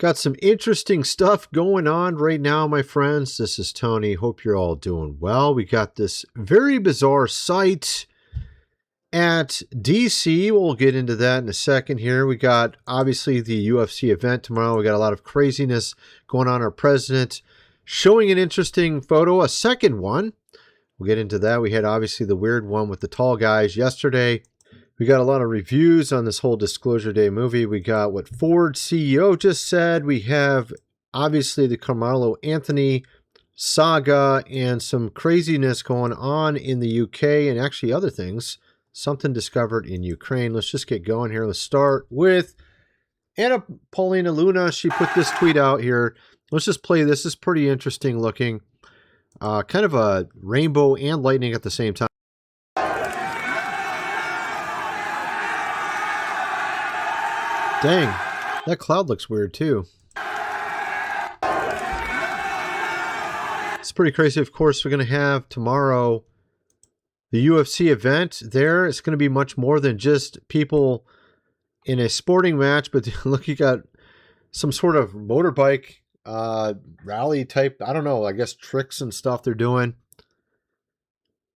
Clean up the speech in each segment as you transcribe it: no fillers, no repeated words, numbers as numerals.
Got some interesting stuff going on right now, my friends. This is Tony. Hope you're all doing well. We got this very bizarre site at DC. We'll get into that in a second here. We got, obviously, the UFC event tomorrow. We got a lot of craziness going on. Our president showing an interesting photo, a second one. We'll get into that. We had, obviously, the weird one with the tall guys yesterday. We got a lot of reviews on this whole Disclosure Day movie. We got what Ford CEO just said. We have, obviously, the Carmelo Anthony saga and some craziness going on in the UK and actually other things. Something discovered in Ukraine. Let's just get going here. Let's start with Anna Paulina Luna. She put this tweet out here. Let's just play this. This is pretty interesting looking. Kind of a rainbow and lightning at the same time. Dang, that cloud looks weird too. It's pretty crazy. Of course, we're going to have tomorrow the UFC event there. It's going to be much more than just people in a sporting match, but look, you got some sort of motorbike rally type, I don't know, I guess tricks and stuff they're doing.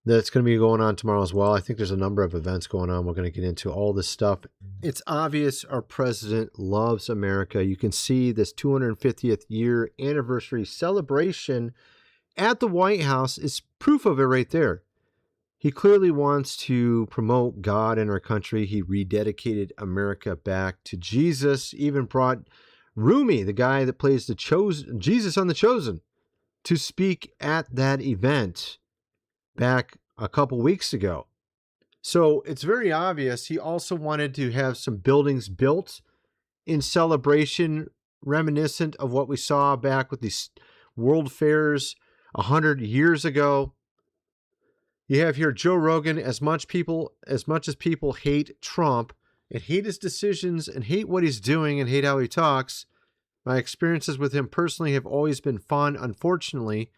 That's going to be going on tomorrow as well. I think there's a number of events going on. We're going to get into all this stuff. It's obvious our president loves America. You can see this 250th year anniversary celebration at the White House is proof of it right there. He clearly wants to promote God in our country. He rededicated America back to Jesus, even brought Rumi, the guy that plays the Chosen, Jesus on The Chosen, to speak at that event back a couple weeks ago. So it's very obvious he also wanted to have some buildings built in celebration reminiscent of what we saw back with these world fairs 100 years ago. You have here Joe Rogan. As much as people hate Trump and hate his decisions and hate what he's doing and hate how he talks, my experiences with him personally have always been fun. Unfortunately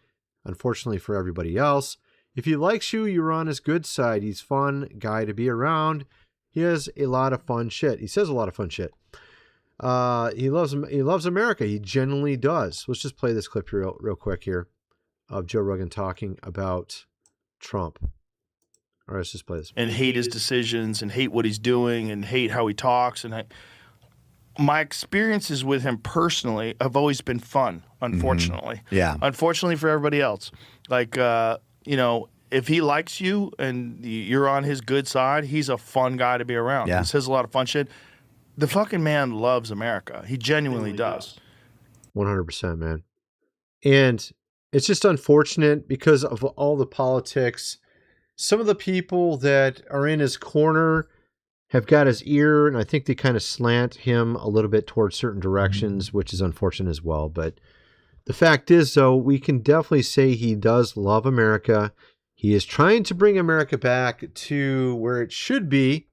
for everybody else, if he likes you, you're on his good side. He's a fun guy to be around. He has a lot of fun shit. He says a lot of fun shit. He loves America. He genuinely does. Let's just play this clip real quick here of Joe Rogan talking about Trump. All right, let's just play this. And hate his decisions and hate what he's doing and hate how he talks. And my experiences with him personally have always been fun, unfortunately. Mm-hmm. Yeah. Unfortunately for everybody else. Like, if he likes you and you're on his good side, he's a fun guy to be around. Yeah. He says a lot of fun shit. The fucking man loves America. He genuinely does. 100%, man. And it's just unfortunate because of all the politics. Some of the people that are in his corner have got his ear, and I think they kind of slant him a little bit towards certain directions, which is unfortunate as well. But the fact is, though, we can definitely say he does love America. He is trying to bring America back to where it should be,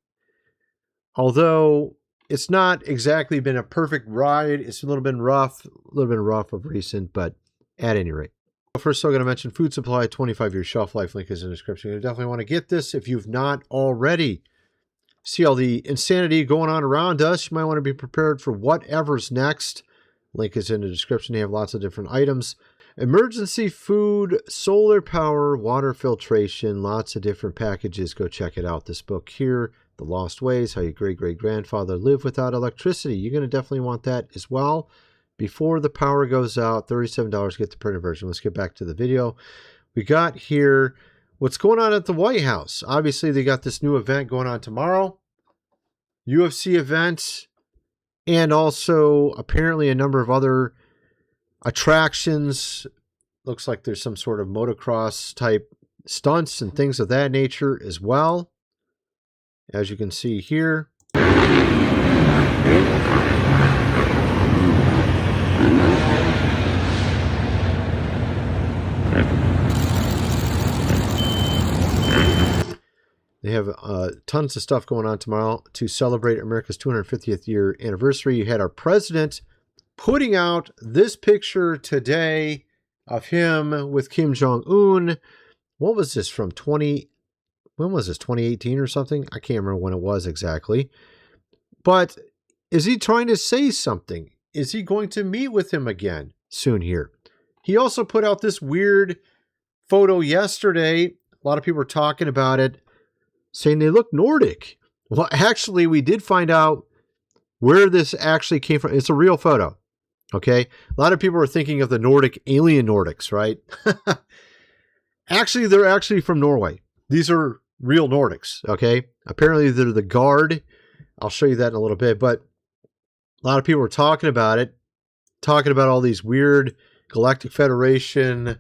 although it's not exactly been a perfect ride. It's a little bit rough of recent, but at any rate. First, I'm going to mention food supply, 25-year shelf life. Link is in the description. You definitely want to get this if you've not already. See all the insanity going on around us. You might want to be prepared for whatever's next. Link is in the description. They have lots of different items. Emergency food, solar power, water filtration, lots of different packages. Go check it out. This book here, The Lost Ways, How Your Great-Great-Grandfather Lived Without Electricity. You're going to definitely want that as well. Before the power goes out, $37, get the printed version. Let's get back to the video. We got here what's going on at the White House. Obviously, they got this new event going on tomorrow. UFC event. And also, apparently, a number of other attractions. Looks like there's some sort of motocross type stunts and things of that nature as well. As you can see here. They have tons of stuff going on tomorrow to celebrate America's 250th year anniversary. You had our president putting out this picture today of him with Kim Jong-un. What was this from? When was this? 2018 or something? I can't remember when it was exactly. But is he trying to say something? is he going to meet with him again soon here? He also put out this weird photo yesterday. A lot of people were talking about it, saying they look Nordic. Well, actually, we did find out where this actually came from. It's a real photo. Okay. A lot of people are thinking of the Nordic alien Nordics, right? Actually, they're actually from Norway. These are real Nordics. Okay. Apparently they're the guard. I'll show you that in a little bit, but a lot of people were talking about it, talking about all these weird Galactic Federation,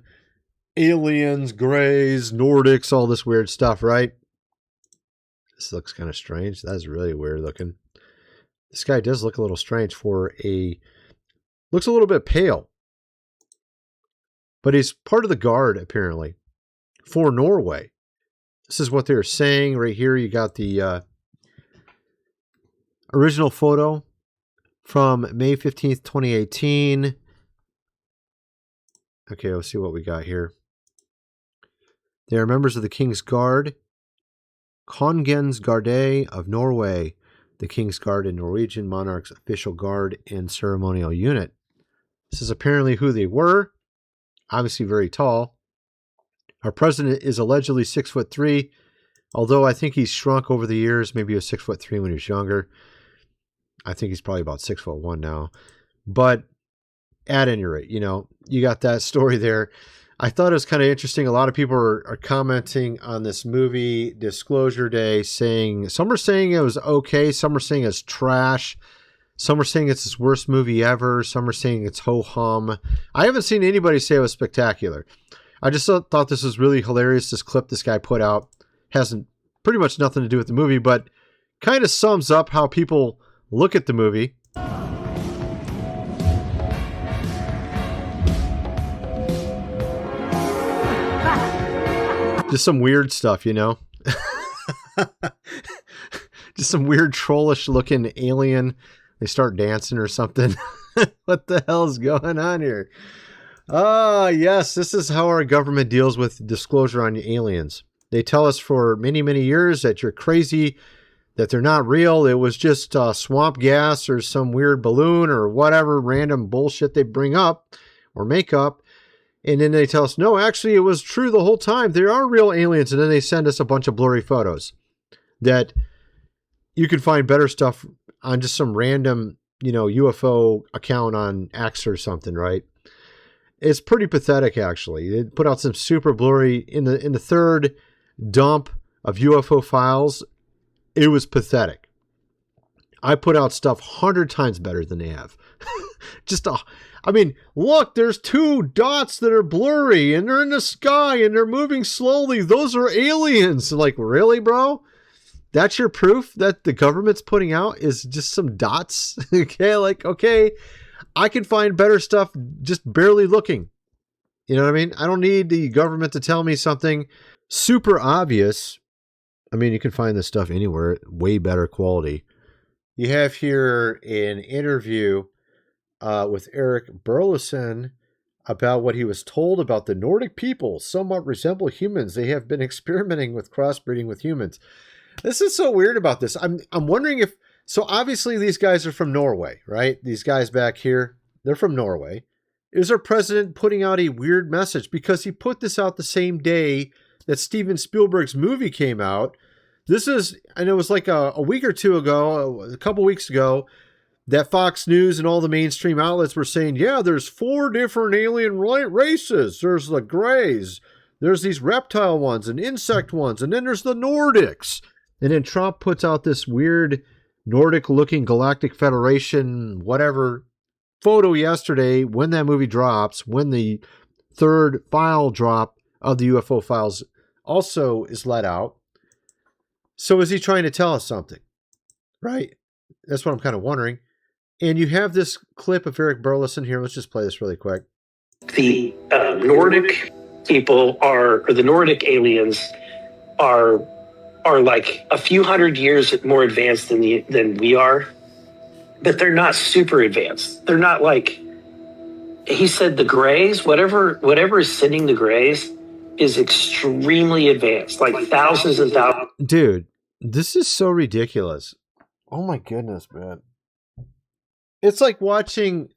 aliens, grays, Nordics, all this weird stuff, right? This looks kind of strange. That's really weird looking. This guy does look a little strange looks a little bit pale. But he's part of the guard, apparently, for Norway. This is what they're saying right here. You got the original photo from May 15th, 2018. Okay, let's see what we got here. They are members of the King's Guard, Kongens Garde of Norway, the King's Guard and Norwegian monarch's official guard and ceremonial unit. This is apparently who they were. Obviously very tall. Our president is allegedly 6'3", although I think he's shrunk over the years. Maybe he was 6'3" when he was younger. I think he's probably about 6'1" now. But at any rate, you know, you got that story there. I thought it was kind of interesting. A lot of people are commenting on this movie Disclosure Day, saying some are saying it was okay, some are saying it's trash, some are saying it's his worst movie ever, some are saying it's ho-hum. I haven't seen anybody say it was spectacular. I just thought this was really hilarious. This clip this guy put out hasn't pretty much nothing to do with the movie, but kind of sums up how people look at the movie. Just some weird stuff, you know? Just some weird trollish looking alien. They start dancing or something. What the hell is going on here? Yes, this is how our government deals with disclosure on aliens. They tell us for many, many years that you're crazy, that they're not real. It was just swamp gas or some weird balloon or whatever random bullshit they bring up or make up. And then they tell us, no, actually, it was true the whole time. There are real aliens. And then they send us a bunch of blurry photos that you can find better stuff on just some random, you know, UFO account on X or something, right? It's pretty pathetic, actually. They put out some super blurry in the third dump of UFO files. It was pathetic. I put out stuff 100 times better than they have. I mean, look, there's two dots that are blurry and they're in the sky and they're moving slowly. Those are aliens. Like, really, bro? That's your proof that the government's putting out is just some dots? Okay, like, okay, I can find better stuff just barely looking. You know what I mean? I don't need the government to tell me something super obvious. I mean, you can find this stuff anywhere, way better quality. You have here an interview with Eric Burleson about what he was told about the Nordic people somewhat resemble humans. They have been experimenting with crossbreeding with humans. This is so weird about this. I'm wondering if, so obviously these guys are from Norway, right? These guys back here, they're from Norway. Is our president putting out a weird message? Because he put this out the same day that Steven Spielberg's movie came out. This is, and it was like a week or two ago, a couple weeks ago, that Fox News and all the mainstream outlets were saying, yeah, there's 4 different alien races. There's the grays, there's these reptile ones and insect ones, and then there's the Nordics. And then Trump puts out this weird Nordic-looking Galactic Federation, whatever, photo yesterday when that movie drops, when the third file drop of the UFO files also is let out. So is he trying to tell us something? Right? That's what I'm kind of wondering. And you have this clip of Eric Burleson here. Let's just play this really quick. The Nordic people or the Nordic aliens are like a few hundred years more advanced than we are, but they're not super advanced. They're not like, he said the grays, whatever is sending the grays is extremely advanced, like thousands and thousands. Dude, this is so ridiculous. Oh my goodness, man. It's like watching.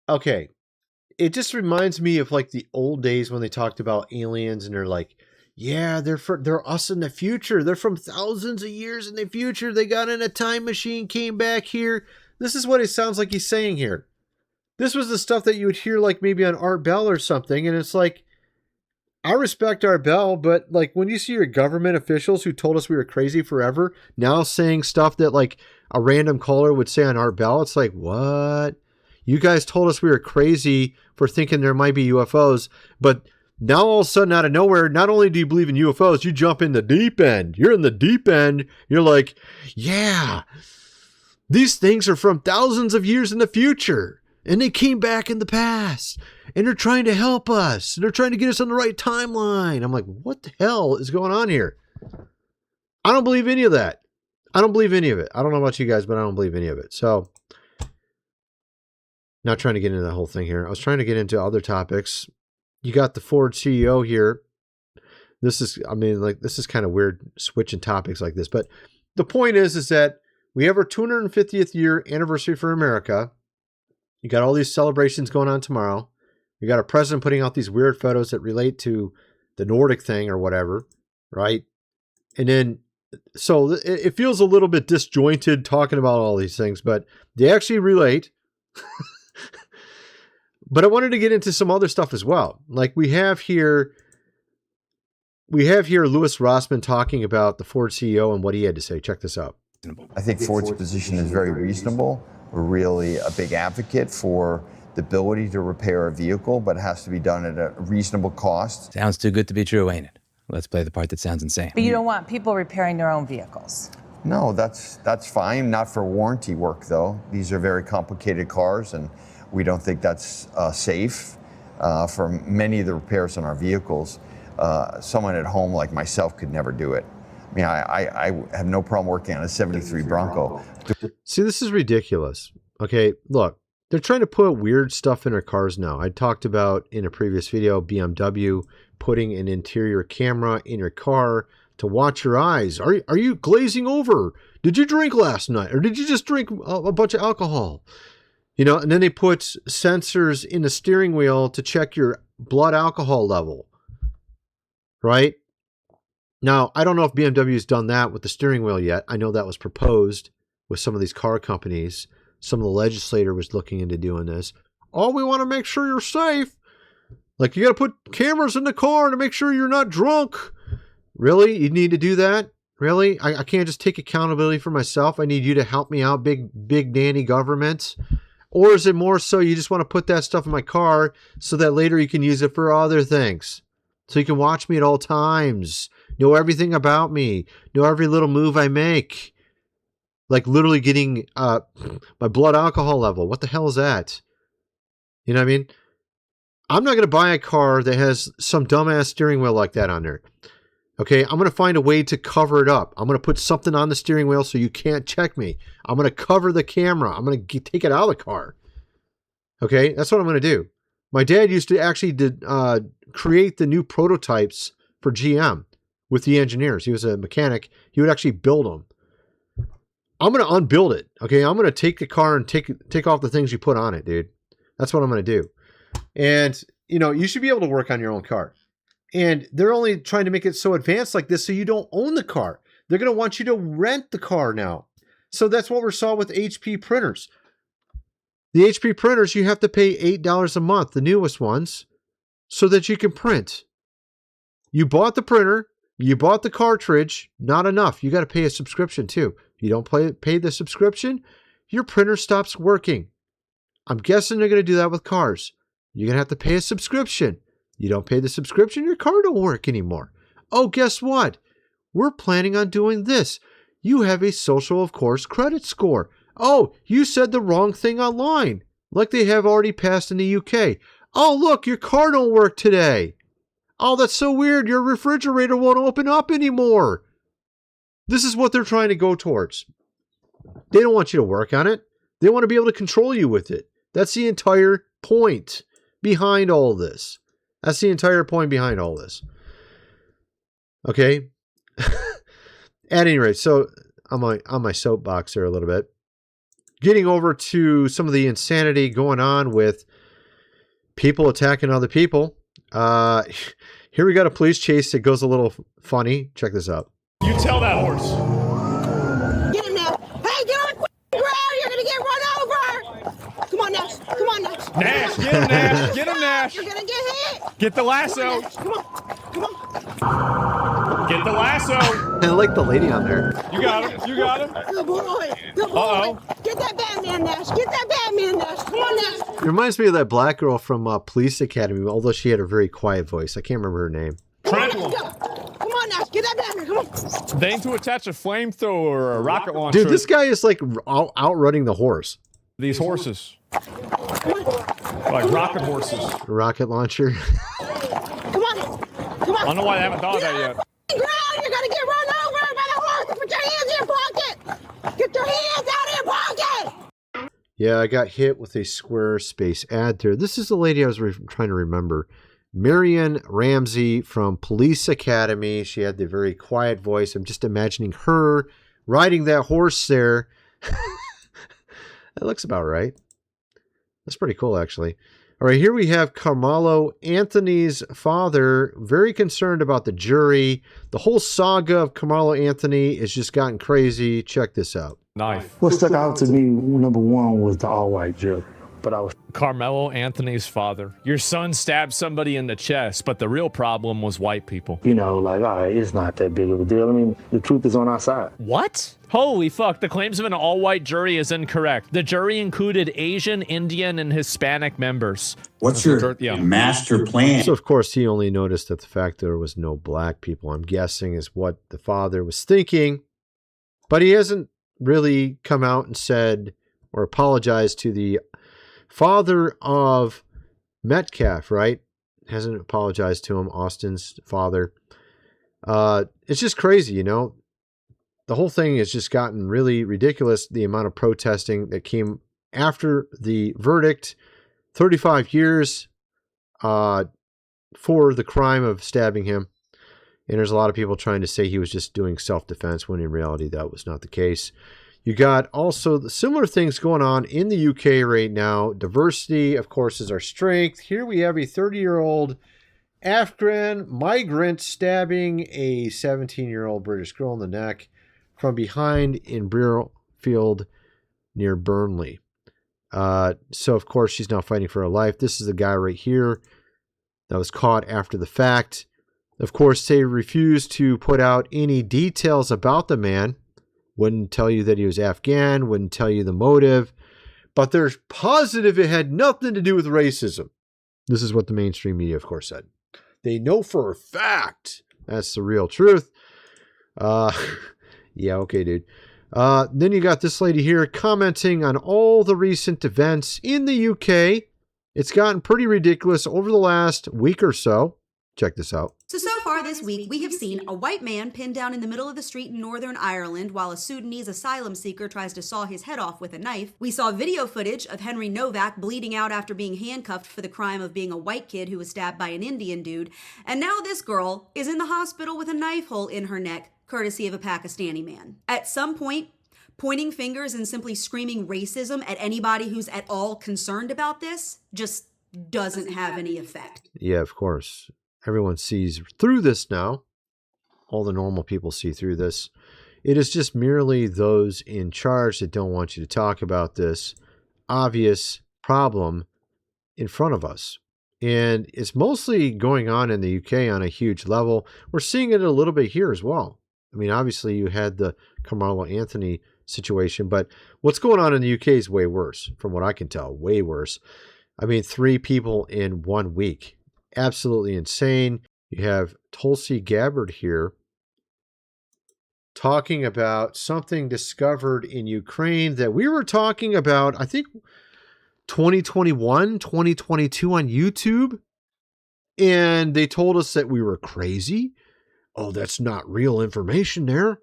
Okay, it just reminds me of like the old days when they talked about aliens, and they're like, "Yeah, they're us in the future. They're from thousands of years in the future. They got in a time machine, came back here." This is what it sounds like he's saying here. This was the stuff that you would hear like maybe on Art Bell or something, and it's like, I respect Art Bell, but like when you see your government officials who told us we were crazy forever now saying stuff that like a random caller would say on Art Bell, it's like, what? You guys told us we were crazy for thinking there might be UFOs, but now all of a sudden out of nowhere, not only do you believe in UFOs, you jump in the deep end. You're in the deep end. You're like, yeah, these things are from thousands of years in the future. And they came back in the past. And they're trying to help us. They're trying to get us on the right timeline. I'm like, what the hell is going on here? I don't believe any of that. I don't believe any of it. I don't know about you guys, but I don't believe any of it. So, not trying to get into the whole thing here. I was trying to get into other topics. You got the Ford CEO here. This is kind of weird switching topics like this. But the point is that we have our 250th year anniversary for America. You got all these celebrations going on tomorrow. You got a president putting out these weird photos that relate to the Nordic thing or whatever, right? And then, so it feels a little bit disjointed talking about all these things, but they actually relate. But I wanted to get into some other stuff as well. Like we have here Louis Rossmann talking about the Ford CEO and what he had to say. Check this out. I think Ford's position is very reasonable. We're really a big advocate for the ability to repair a vehicle, but it has to be done at a reasonable cost. Sounds too good to be true, ain't it? Let's play the part that sounds insane. But you don't want people repairing their own vehicles. No, that's fine. Not for warranty work, though. These are very complicated cars, and we don't think that's safe for many of the repairs on our vehicles. Someone at home like myself could never do it. I mean, I have no problem working on a 73 Bronco. See, this is ridiculous. Okay, look, they're trying to put weird stuff in our cars now. I talked about in a previous video, BMW putting an interior camera in your car to watch your eyes. Are you glazing over? Did you drink last night? Or did you just drink a bunch of alcohol? You know, and then they put sensors in the steering wheel to check your blood alcohol level. Right? Now, I don't know if BMW's done that with the steering wheel yet. I know that was proposed with some of these car companies. Some of the legislator was looking into doing this. Oh, we want to make sure you're safe. Like, you got to put cameras in the car to make sure you're not drunk. Really? You need to do that? Really? I can't just take accountability for myself. I need you to help me out, big nanny government. Or is it more so you just want to put that stuff in my car so that later you can use it for other things? So you can watch me at all times. Know everything about me. Know every little move I make. Like literally getting my blood alcohol level. What the hell is that? You know what I mean? I'm not going to buy a car that has some dumbass steering wheel like that on there. Okay, I'm going to find a way to cover it up. I'm going to put something on the steering wheel so you can't check me. I'm going to cover the camera. I'm going to take it out of the car. Okay, that's what I'm going to do. My dad used to actually create the new prototypes for GM with the engineers. He was a mechanic. He would actually build them. I'm going to unbuild it. Okay, I'm going to take the car and take off the things you put on it, dude. That's what I'm going to do. And, you know, you should be able to work on your own car. And they're only trying to make it so advanced like this so you don't own the car. They're going to want you to rent the car now. So that's what we saw with HP printers. The HP printers, you have to pay $8 a month, the newest ones, so that you can print. You bought the printer, you bought the cartridge, not enough. You got to pay a subscription too. If you don't pay the subscription, your printer stops working. I'm guessing they're going to do that with cars. You're going to have to pay a subscription. You don't pay the subscription, your car don't work anymore. Oh, guess what? We're planning on doing this. You have a social, of course, credit score. Oh, you said the wrong thing online, like they have already passed in the UK. Oh, look, your car don't work today. Oh, that's so weird. Your refrigerator won't open up anymore. This is what they're trying to go towards. They don't want you to work on it. They want to be able to control you with it. That's the entire point behind all this. That's the entire point behind all this. Okay? At any rate, so I'm on my soapbox here a little bit. getting over to some of the insanity going on with people attacking other people. Here we got a police chase that goes a little funny. Check this out. You tell that horse. Get him now. Hey, get on the ground. You're going to get run over. Come on, Nash. Come on, Nash. Nash, get him, Nash. Get him, Nash. You're going to get hit. Get the lasso. Come on. Come on. Get the lasso. I like the lady on there. You got him. You got him. Good boy. Good boy. Uh-oh. Get that Batman, Nash. Get that Batman, Nash. Come on, Nash. It reminds me of that black girl from Police Academy, although she had a very quiet voice. I can't remember her name. Trample him. Come on, Nash. Get that Batman. Come on. They aim to attach a flamethrower or a rocket launcher. Dude, this guy is like outrunning the horse. These horses. Like rocket horses. Rocket launcher. Come on. Come on. I don't know why they haven't thought of that yet. Ground. You're going to get run over by the horse. Put your hands in your pocket. Get your hands out of your pocket. Yeah, I got hit with a Squarespace ad there. This is the lady I was trying to remember. Marion Ramsey from Police Academy. She had the very quiet voice. I'm just imagining her riding that horse there. That looks about right. That's pretty cool, actually. All right, here we have Carmelo Anthony's father, very concerned about the jury. The whole saga of Carmelo Anthony has just gotten crazy. Check this out. Knife. What stuck out to me, number one, was the all-white jury. But I was Carmelo Anthony's father. Your son stabbed somebody in the chest, but the real problem was white people. like, all right, it's not that big of a deal. I mean, the truth is on our side. What? Holy fuck, the claims of an all-white jury is incorrect. The jury included Asian, Indian, and Hispanic members. What's your master plan? So, of course, he only noticed that the fact there was no black people, I'm guessing, is what the father was thinking. But he hasn't really come out and said or apologized to the father of Metcalf, right? Hasn't apologized to him, Austin's father. It's just crazy, The whole thing has just gotten really ridiculous, the amount of protesting that came after the verdict. 35 years for the crime of stabbing him. And there's a lot of people trying to say he was just doing self-defense, when in reality that was not the case. You got also the similar things going on in the UK right now. Diversity, of course, is our strength. Here we have a 30-year-old Afghan migrant stabbing a 17-year-old British girl in the neck from behind in Brearfield near Burnley. So, of course, she's now fighting for her life. This is the guy right here that was caught after the fact. Of course, they refused to put out any details about the man. Wouldn't tell you that he was Afghan, wouldn't tell you the motive, but they're positive it had nothing to do with racism. This is what the mainstream media, of course, said. They know for a fact that's the real truth. Yeah, okay, dude. Then you got this lady here commenting on all the recent events in the UK. It's gotten pretty ridiculous over the last week or so. Check this out. So far this week, we have seen a white man pinned down in the middle of the street in Northern Ireland while a Sudanese asylum seeker tries to saw his head off with a knife. We saw video footage of Henry Novak bleeding out after being handcuffed for the crime of being a white kid who was stabbed by an Indian dude. And now this girl is in the hospital with a knife hole in her neck, courtesy of a Pakistani man. At some point, pointing fingers and simply screaming racism at anybody who's at all concerned about this just doesn't have any effect. Yeah, of course. Everyone sees through this now. All the normal people see through this. It is just merely those in charge that don't want you to talk about this obvious problem in front of us. And it's mostly going on in the UK on a huge level. We're seeing it a little bit here as well. I mean, obviously you had the Carmelo Anthony situation, but what's going on in the UK is way worse, from what I can tell, way worse. I mean, 3 people in 1 week. Absolutely insane. You have Tulsi Gabbard here talking about something discovered in Ukraine that we were talking about, I think, 2021, 2022 on YouTube. And they told us that we were crazy. Oh, that's not real information there.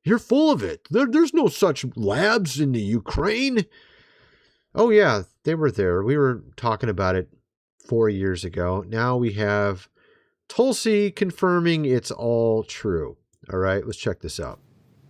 You're full of it. There's no such labs in the Ukraine. Oh, yeah, they were there. We were talking about it 4 years ago. Now we have Tulsi confirming it's all true. All right, let's check this out.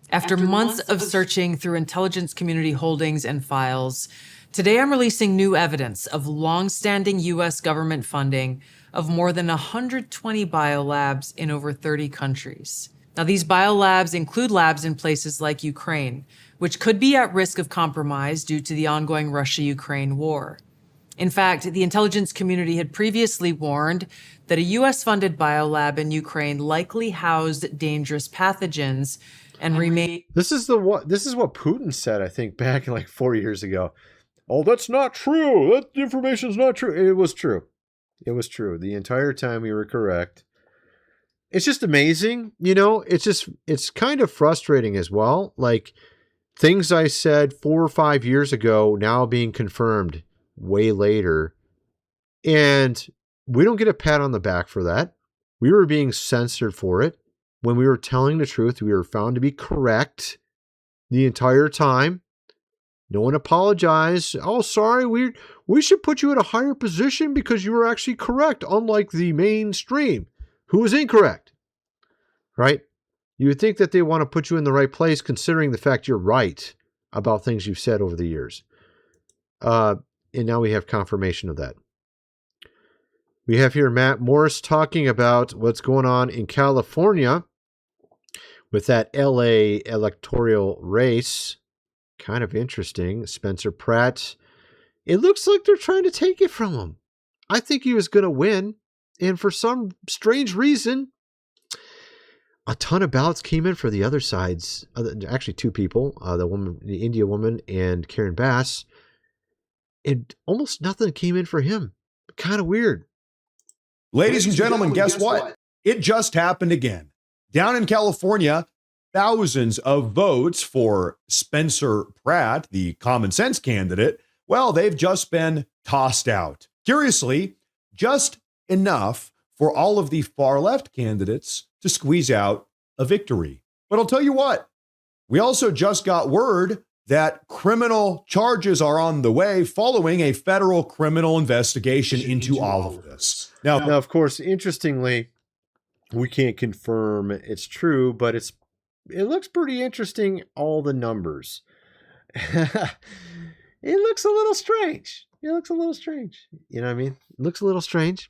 After months of searching through intelligence community holdings and files, today I'm releasing new evidence of long-standing U.S. government funding of more than 120 biolabs in over 30 countries. Now, these biolabs include labs in places like Ukraine, which could be at risk of compromise due to the ongoing Russia-Ukraine war. In fact, the intelligence community had previously warned that a U.S.-funded biolab in Ukraine likely housed dangerous pathogens and remain. This is what Putin said, I think, back in like 4 years ago. Oh, that's not true. That information's not true. It was true. It was true. The entire time we were correct. It's just amazing. It's kind of frustrating as well. Like things I said 4 or 5 years ago now being confirmed way later. And we don't get a pat on the back for that. We were being censored for it. When we were telling the truth, we were found to be correct the entire time. No one apologized. Oh, sorry, we should put you in a higher position because you were actually correct, unlike the mainstream, who was incorrect. Right? You would think that they want to put you in the right place considering the fact you're right about things you've said over the years. And now we have confirmation of that. We have here Matt Morris talking about what's going on in California with that LA electoral race. Kind of interesting. Spencer Pratt. It looks like they're trying to take it from him. I think he was going to win. And for some strange reason, a ton of ballots came in for the other sides. Actually, 2 people, the India woman and Karen Bass. And almost nothing came in for him. Kind of weird. Ladies and gentlemen, guess what? It just happened again. Down in California, thousands of votes for Spencer Pratt, the common sense candidate, well, they've just been tossed out. Curiously, just enough for all of the far left candidates to squeeze out a victory. But I'll tell you what, we also just got word that criminal charges are on the way following a federal criminal investigation into all of this. Now, of course, interestingly, we can't confirm it's true, but it looks pretty interesting, all the numbers. It looks a little strange. You know what I mean? It looks a little strange.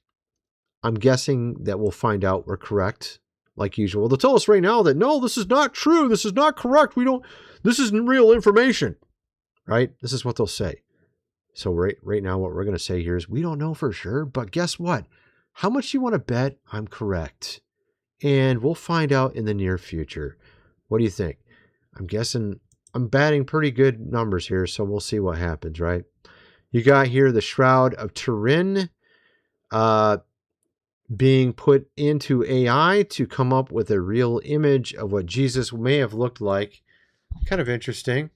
I'm guessing that we'll find out we're correct, like usual. They'll tell us right now that, no, this is not true. This is not correct. This isn't real information, right? This is what they'll say. So right now, what we're going to say here is we don't know for sure, but guess what? How much you want to bet I'm correct? And we'll find out in the near future. What do you think? I'm guessing I'm batting pretty good numbers here, so we'll see what happens, right? You got here the Shroud of Turin being put into AI to come up with a real image of what Jesus may have looked like. Kind of interesting.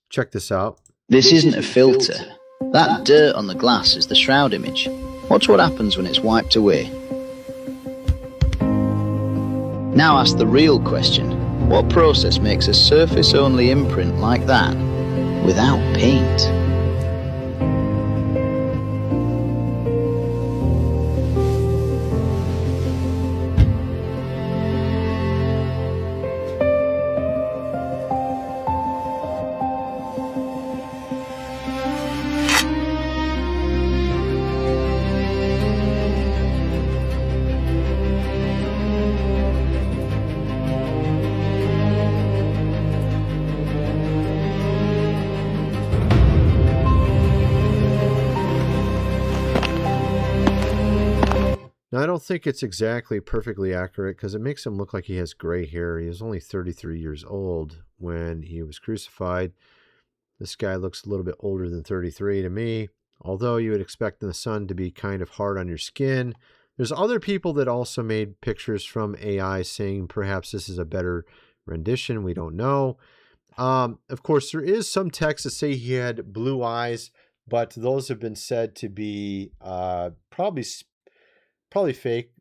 Check this out. This isn't a filter. That dirt on the glass is the shroud image. Watch what happens when it's wiped away. Now ask the real question. What process makes a surface-only imprint like that without paint? Now, I don't think it's exactly perfectly accurate because it makes him look like he has gray hair. He was only 33 years old when he was crucified. This guy looks a little bit older than 33 to me, although you would expect the sun to be kind of hard on your skin. There's other people that also made pictures from AI saying perhaps this is a better rendition. We don't know. Of course, there is some texts that say he had blue eyes, but those have been said to be probably fake,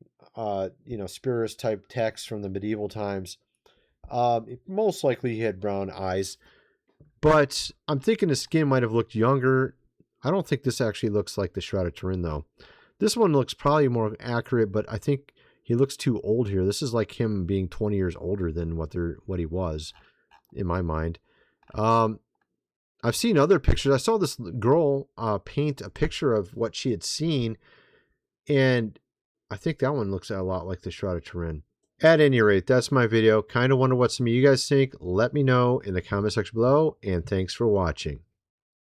spurious type texts from the medieval times. Most likely he had brown eyes, but I'm thinking his skin might have looked younger. I don't think this actually looks like the Shroud of Turin, though. This one looks probably more accurate, but I think he looks too old here. This is like him being 20 years older than what he was. in my mind. I've seen other pictures. I saw this girl paint a picture of what she had seen, and I think that one looks a lot like the Shroud of Turin. At any rate, that's my video. Kind of wonder what some of you guys think. Let me know in the comment section below, and thanks for watching.